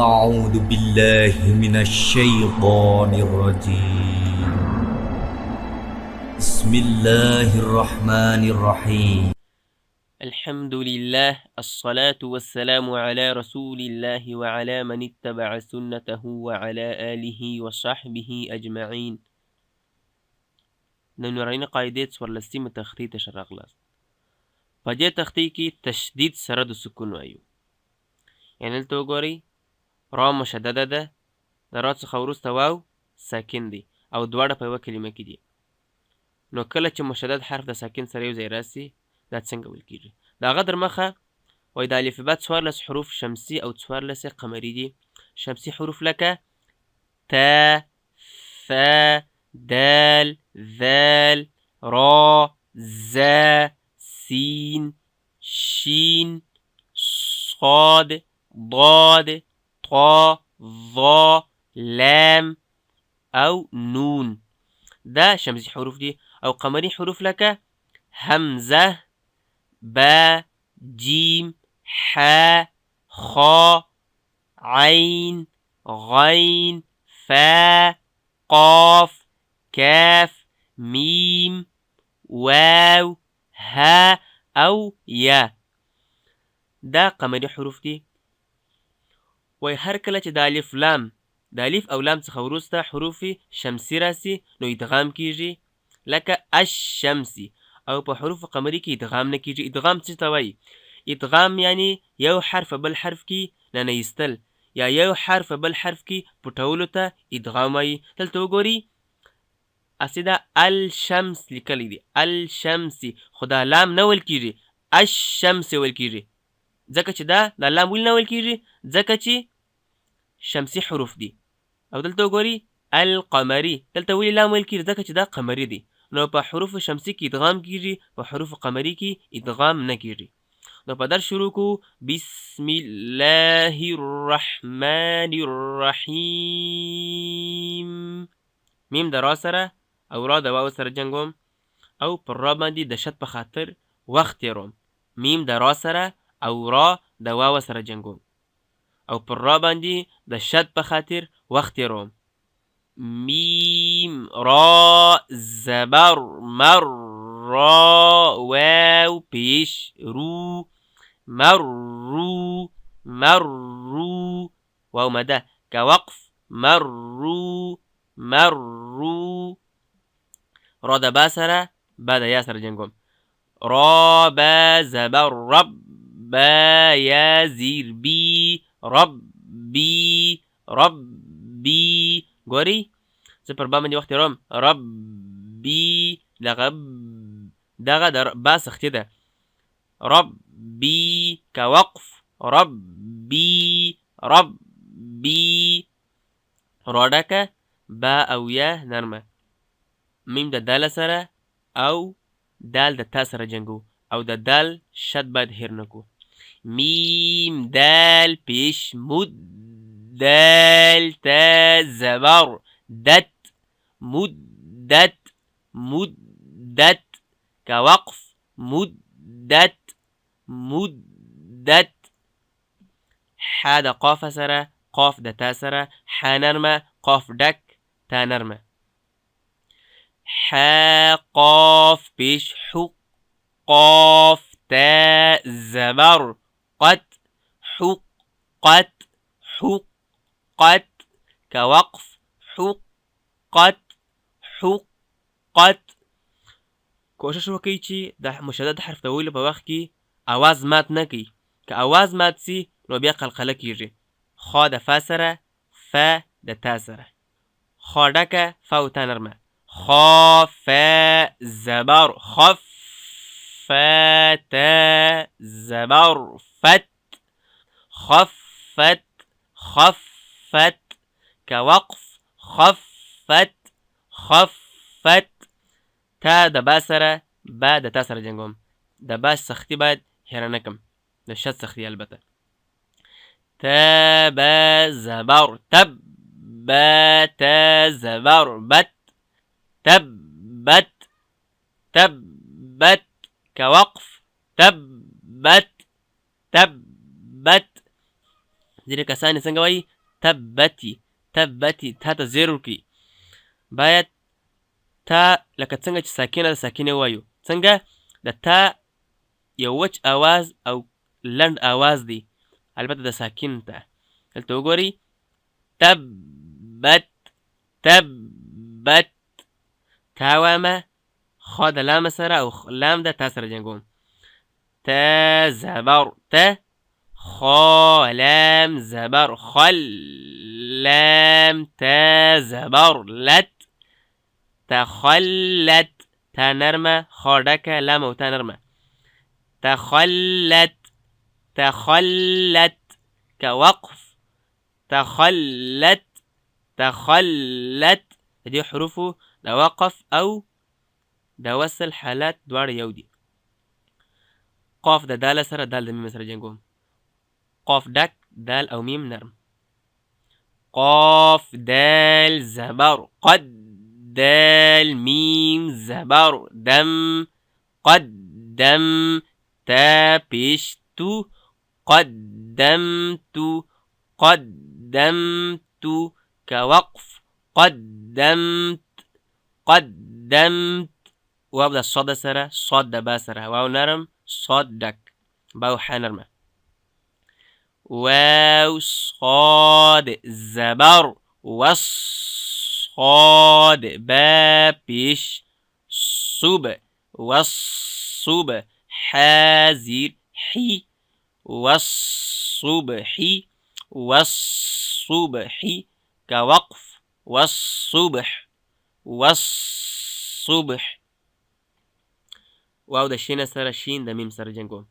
أعوذ بالله من الشيطان الرجيم بسم الله الرحمن الرحيم الحمد لله الصلاة والسلام على رسول الله وعلى من اتبع سنته وعلى آله وصحبه أجمعين. نورين قاعدة ورلسيم تخطيط شرقلاس فجاء تخطيكي تشديد سرد السكون وأيو يعني التوغوري را مشدده ده درات خورس تواو ساكن دي او دوارة په کلمه کې دي. نو کله چې مشدد حرف د ساکن سره یو ځای راسي دا څنګه ویل کیږي؟ دا غدر مخه وای د الفبات 14 حروف شمسي او 14 قمري دي. شمسي حروف لك تا ثا دال ذال را زا سين شين صاد ضاد طا ظا لام او نون. دا شمسي حروف دي. او قمري حروف لك همزة با جيم حا خا عين غين فا قاف كاف ميم واو ها او يا. دا قمري حروف دي. وای هر کله چې د الف لام د الف او لام څخه وروسته حروف شمسي راسي نو ادغام کیږي لکه الشمسي. او په حروف قمري کې ادغام نه کیږي. ادغام څه ته وایي؟ ادغام یعنی یو حرف بل حرف کې ننیستل یا یو حرف بل حرف کې پټولو ته ادغام وایي. دلته وګورئ اسی دا الشمس لیکلی دی الشمسي، خو دا لام نه ویل کیږي الشمس ویل کیږي. ځکه چې دا لام ولې نه ویل کیږي؟ ځکه چې شمسي حروف دي. او دلته وګورئ القمري، دلته ولې لام ویل کیږي؟ ځکه چې دا قمري دي. نو په حروف شمسي کې ادغام کیږي، په حروف قمري کې ادغام نه کیږي. نو په درس شروع کو. بسم الله الرحمن الرحیم. میم د را سره او را د واو سره جنګوم او پر را باندې د شد په خاطر وخت تیروم. میم د را سره او را د واو سره جنګوم او پر را باندې د شد په خاطر وخت تیروم. میم را زبر مر را واو پیش رو مرو مرو واو مده که وقف مرو مرو. را د با سره با د یا سره جنګوم. را با زبر رب با یا زیر بی رب بی رب بی. ګورئ زه پر با باندې وخت تیروم. رب بی دغه د با سختي ده. رب بی که وقف رب بی رب بی. را ډکه با او یا نرمه. میم د دال سره او دال د تا سره جنګو او د دال شد باید هیر نکو. میم دال پیش مد دال تا زبر دت مدت مدت که وقف مدت مدت. ح د قاف سره قاف د تا سره ح نرمه قاف ډک تا نرمه. ح قاف پیش حق قاف تا زبر قت حقت حقت که وقف حقت حقت. کوشش وکړئ چې د مشدد حرف د ویلو په وخت کې اواز مات نه کړئ. که اواز مات سي نو بیا قلقله کیږي. خا د فا سره فا د تا سره خا ډکه فا او تا نرمه. خا فا زبر خف فا تا زبر فت خفت خفت که وقف خفت خفت. تا د با سره با د تا سره جنګوم. د با سختی باید هیره نکم، د شد سختی البته. تا با زبر تب با تا زبر بت تبت تبت که وقف تبت تبت. ځینې کسان څنګه وایي تبتی تبتی تا ته زیر ورکړي باید تا لکه څنګه چې ساکنه د ساکنې وایو څنګه د تا یو وچ آواز او لنډ آواز دی البته د ساکن ته دلته وګورئ تبت تبت تا وامه خا د لام سره او لام د تا سره جنګوم تا زبر ته خا لام زبر خل لام تا زبر لت تخلت تا نرمه خا ډکه لام او تا نرمه تخلت تخلت كوقف تخلت تخلت دي حروفو د وقف او د وصل حالات دواړه یو دي قاف د دال سره دال د میم سره جنګوم قاف ډک دال او میم نرم قاف دال زبر قد دال میم زبر دم قدم تا پیش تو قدمت قدمت كوقف قدمت قدمت واو د صاد سره صاد د با سره واو نرم صاد ډک باو ح نرمه واو صاد زبر والصاد با پیش صوب والصوب حازر حي والصبح والصبح كوقف والصبح والصبح واو د شین سره شین د میم سره جنګوم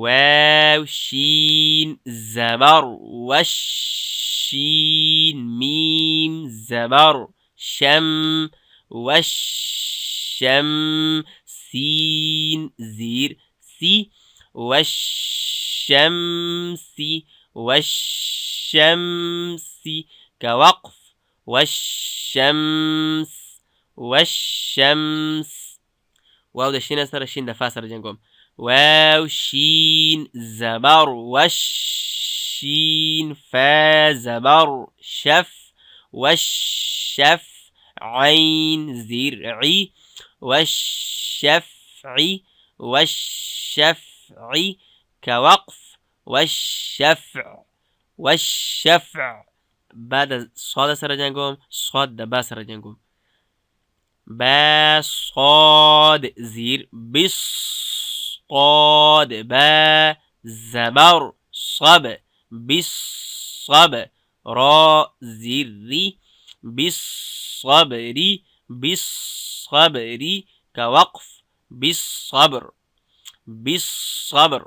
واو شین زبر والشین میم زبر شم والشم سين زير سي والشمس والشمس كوقف والشمس والشمس واو د شین سره شین د فا سره جنګوم واو شين زبر والشين فا زبر شف والشف عين زرعي والشفع والشفع كوقف والشفع والشفع بعد صاد سره جنګوم صاد د با سره جنګوم با صاد زیر بس صاد با زبر صب بس صب را زیری بس صبری بس صبري كوقف بالصبر بالصبر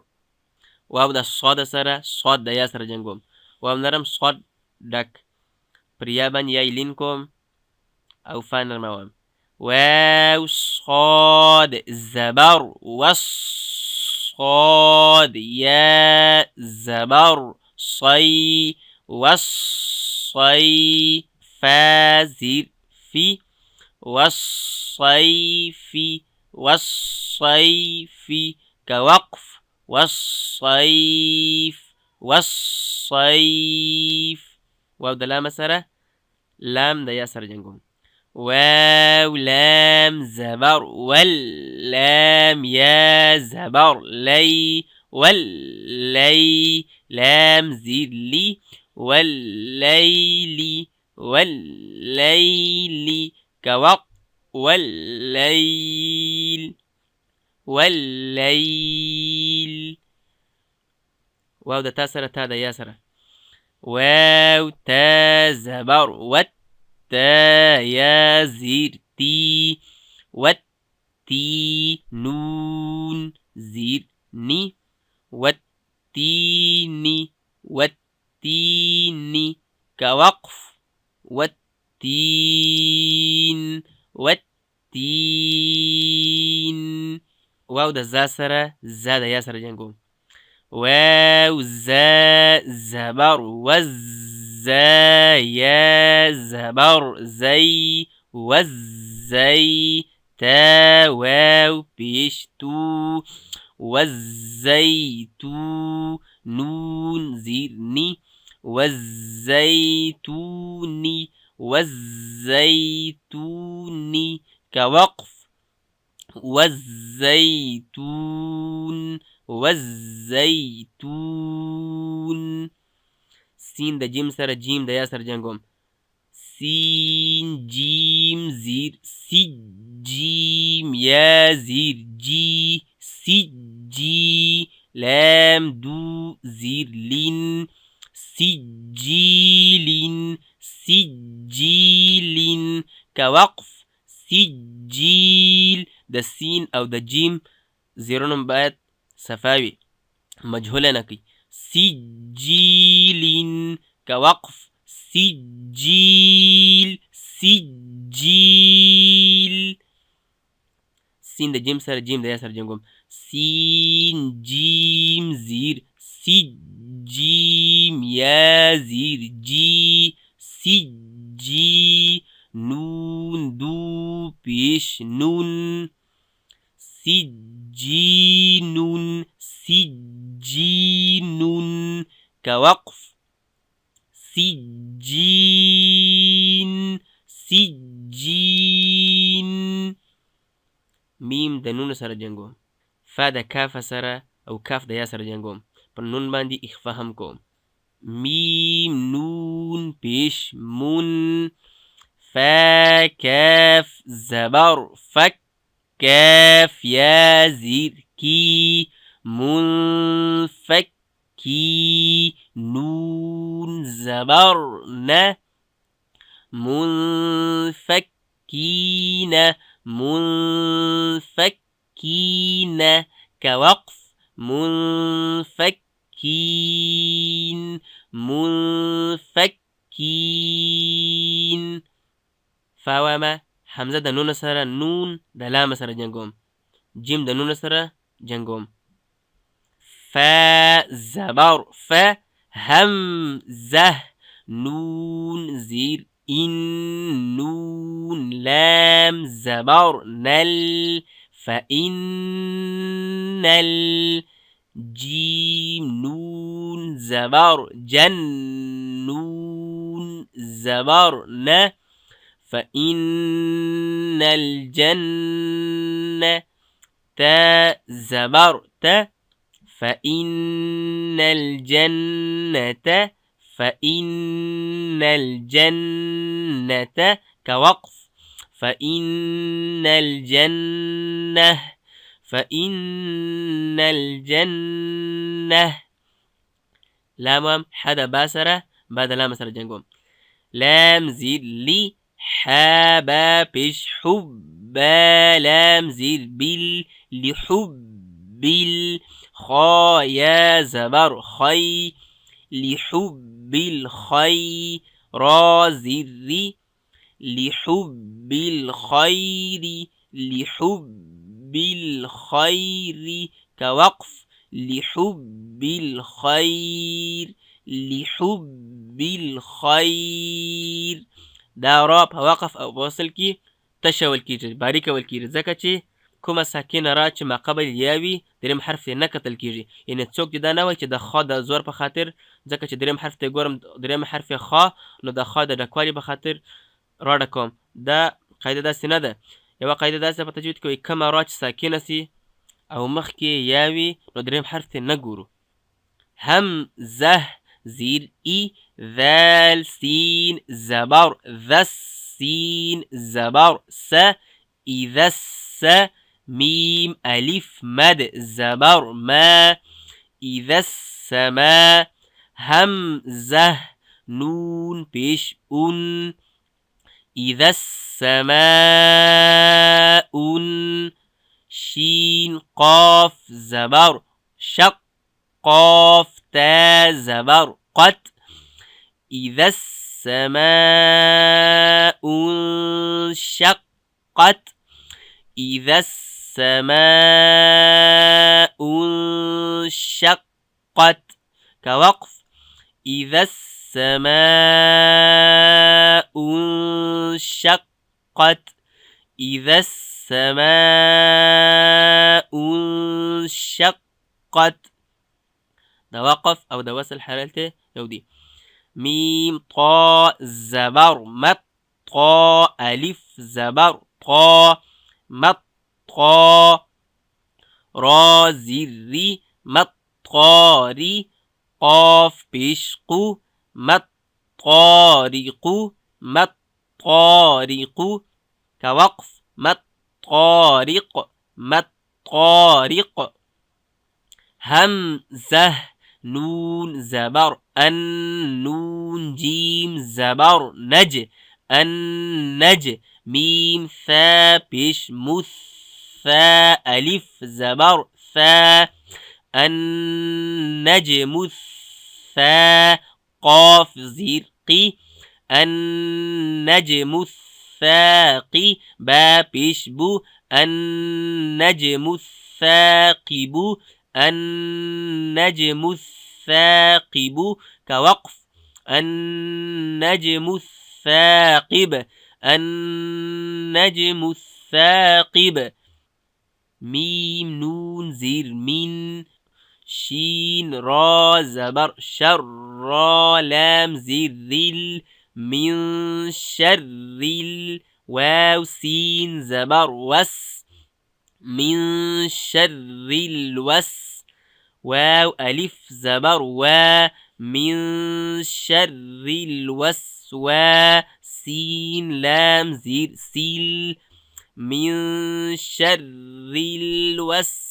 واو د صاد سره صاد د یا سره جنګوم واو نرم صاد ډک پریا باندې یا لین کوم او فا نرموم واو صاد زبر والصاد یا زبر صي والصي فا زير في والصيف والصيف كوقف والصيف والصيف واو د لام سره لام د یا سره جنګوم واو لام زبر واللام يا زبر لي واللي لام زيد لي والليل والليل كوق والليل والليل واو د تا سره تا د یا سره واو تا زبر والتا يا زير تي والتي نون زير ني والتيني والتيني كوقف والتين والتين واو د زا سره زا د یا سره جنګوم واو زا زبر والزا يا زبر زي والزي تا واو بيشتو والزيتو نون زيرني والزيتون والزيتون كوقف والزيتون والزيتون. سين د جيم سره جيم د یا سره جنگوم. سين جيم زير سجيم يا زير جي سجي لام دو زير لين سجيل سجيل كوقف سجيل. د سين او د جيم زيرونم باید صفاوي مجهوله نکي. سجيل كوقف سجيل سجيل. سين د جيم سره جيم د یا سره جنگوم. سين جيم زير سجيم يا زير جي سجي نون دو پیش نون سجين سجين كوقف سجين سجين. ميم د نون سره جنگوم. فا د کاف سره او کاف د یا سره جنگوم. پر نون باندې اخفا هم کوم. ميم نون پیش مون فا كاف زبر فك كاف يا زير كي منفكي نون زبر ن منفكين منفكين كوقف منفكين منفكين. فاوما حمزه د نون سره نون د لام سره جنگوم. جيم د نون سره جنگوم. فا زبر فا همزه نون زير إن نون لام زبر نل فإن الجيم نون زبر جن نون زبر ن فإن الجنة تا زبر تا فإن الجنة فإن الجنة كوقف فإن الجنة فإن الجنة. لام حدا باسرة بعد لام سر جنگوم. لام زير لي حابا بش حبا لام زير بال لحب الخا يا زبر خي لحب الخير زر لحب الخير لحب الخير كوقف لحب الخير لحب الخير. دا را په وقف او وصل کې تشول کیږي باریک ول کیږي ځکه چې کومه ساکنه را چې ما قبل یاوي دریم حرف نه کتل کیږي. یعنی څوک دا نه وایي چې د خا د زور په خاطر ځکه چې دریم حرف ته ګورم دریم حرف خا نو د خا د ډکوالي په خاطر را ډکوم. دا قاعده داسې نه ده. یوه قاعده داسې په تجوید کې وایي کومه را چې ساکنه سي او مخکې یاوي نو دریم حرف ته نه ګورو. همزه زیر ای ذال سین زبر ذس سین زبر س اذا س ميم ألف مد زبر ما إذا السماء همزة نون پیش اون إذا السماء شين قاف زبر شق قاف تا زبر قت إذا السماء انشقت إذا السماء انشقت كوقف إذا السماء انشقت إذا السماء انشقت. دا وقف او دا وصل حالته یو دی. ميم طاء زبر مت طاء ألف زبر طاء مت طاء را زري مت طاري قاف بشقو مت طارق مت طارق كوقف مت طارق مت طارق همزة نون زبر نون جيم زبر نج النج ميم ثا بش مث ثا ألف زبر ثا النجم الثا قاف زرقي النجم الثاقي با بشبو النجم الثاقب النجم الثاقب كوقف النجم الثاقب النجم الثاقب ميم نون زير من شين را زبر شر را لام زير ذل من شر واو سين زبر وس من شر الوس واو ألف زبر من شر الوسواس سين لام زير سيل من شر الوسواس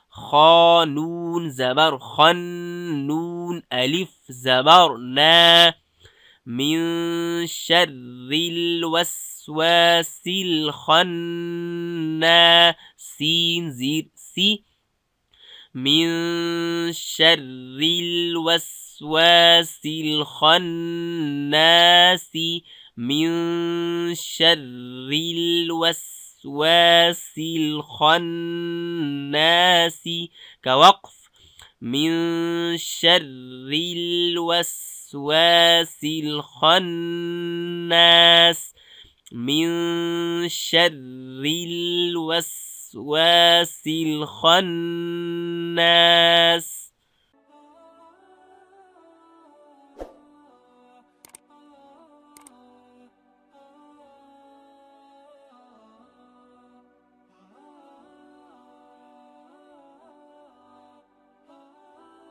خانون زبر خن نون ألف زبر نا من شر الوسواس الخناس سين زير سي من شر الوسواس الخناس من شر الوسواس الخناس كوقف من شر الوسواس الخناس من شر الوسواس الخناس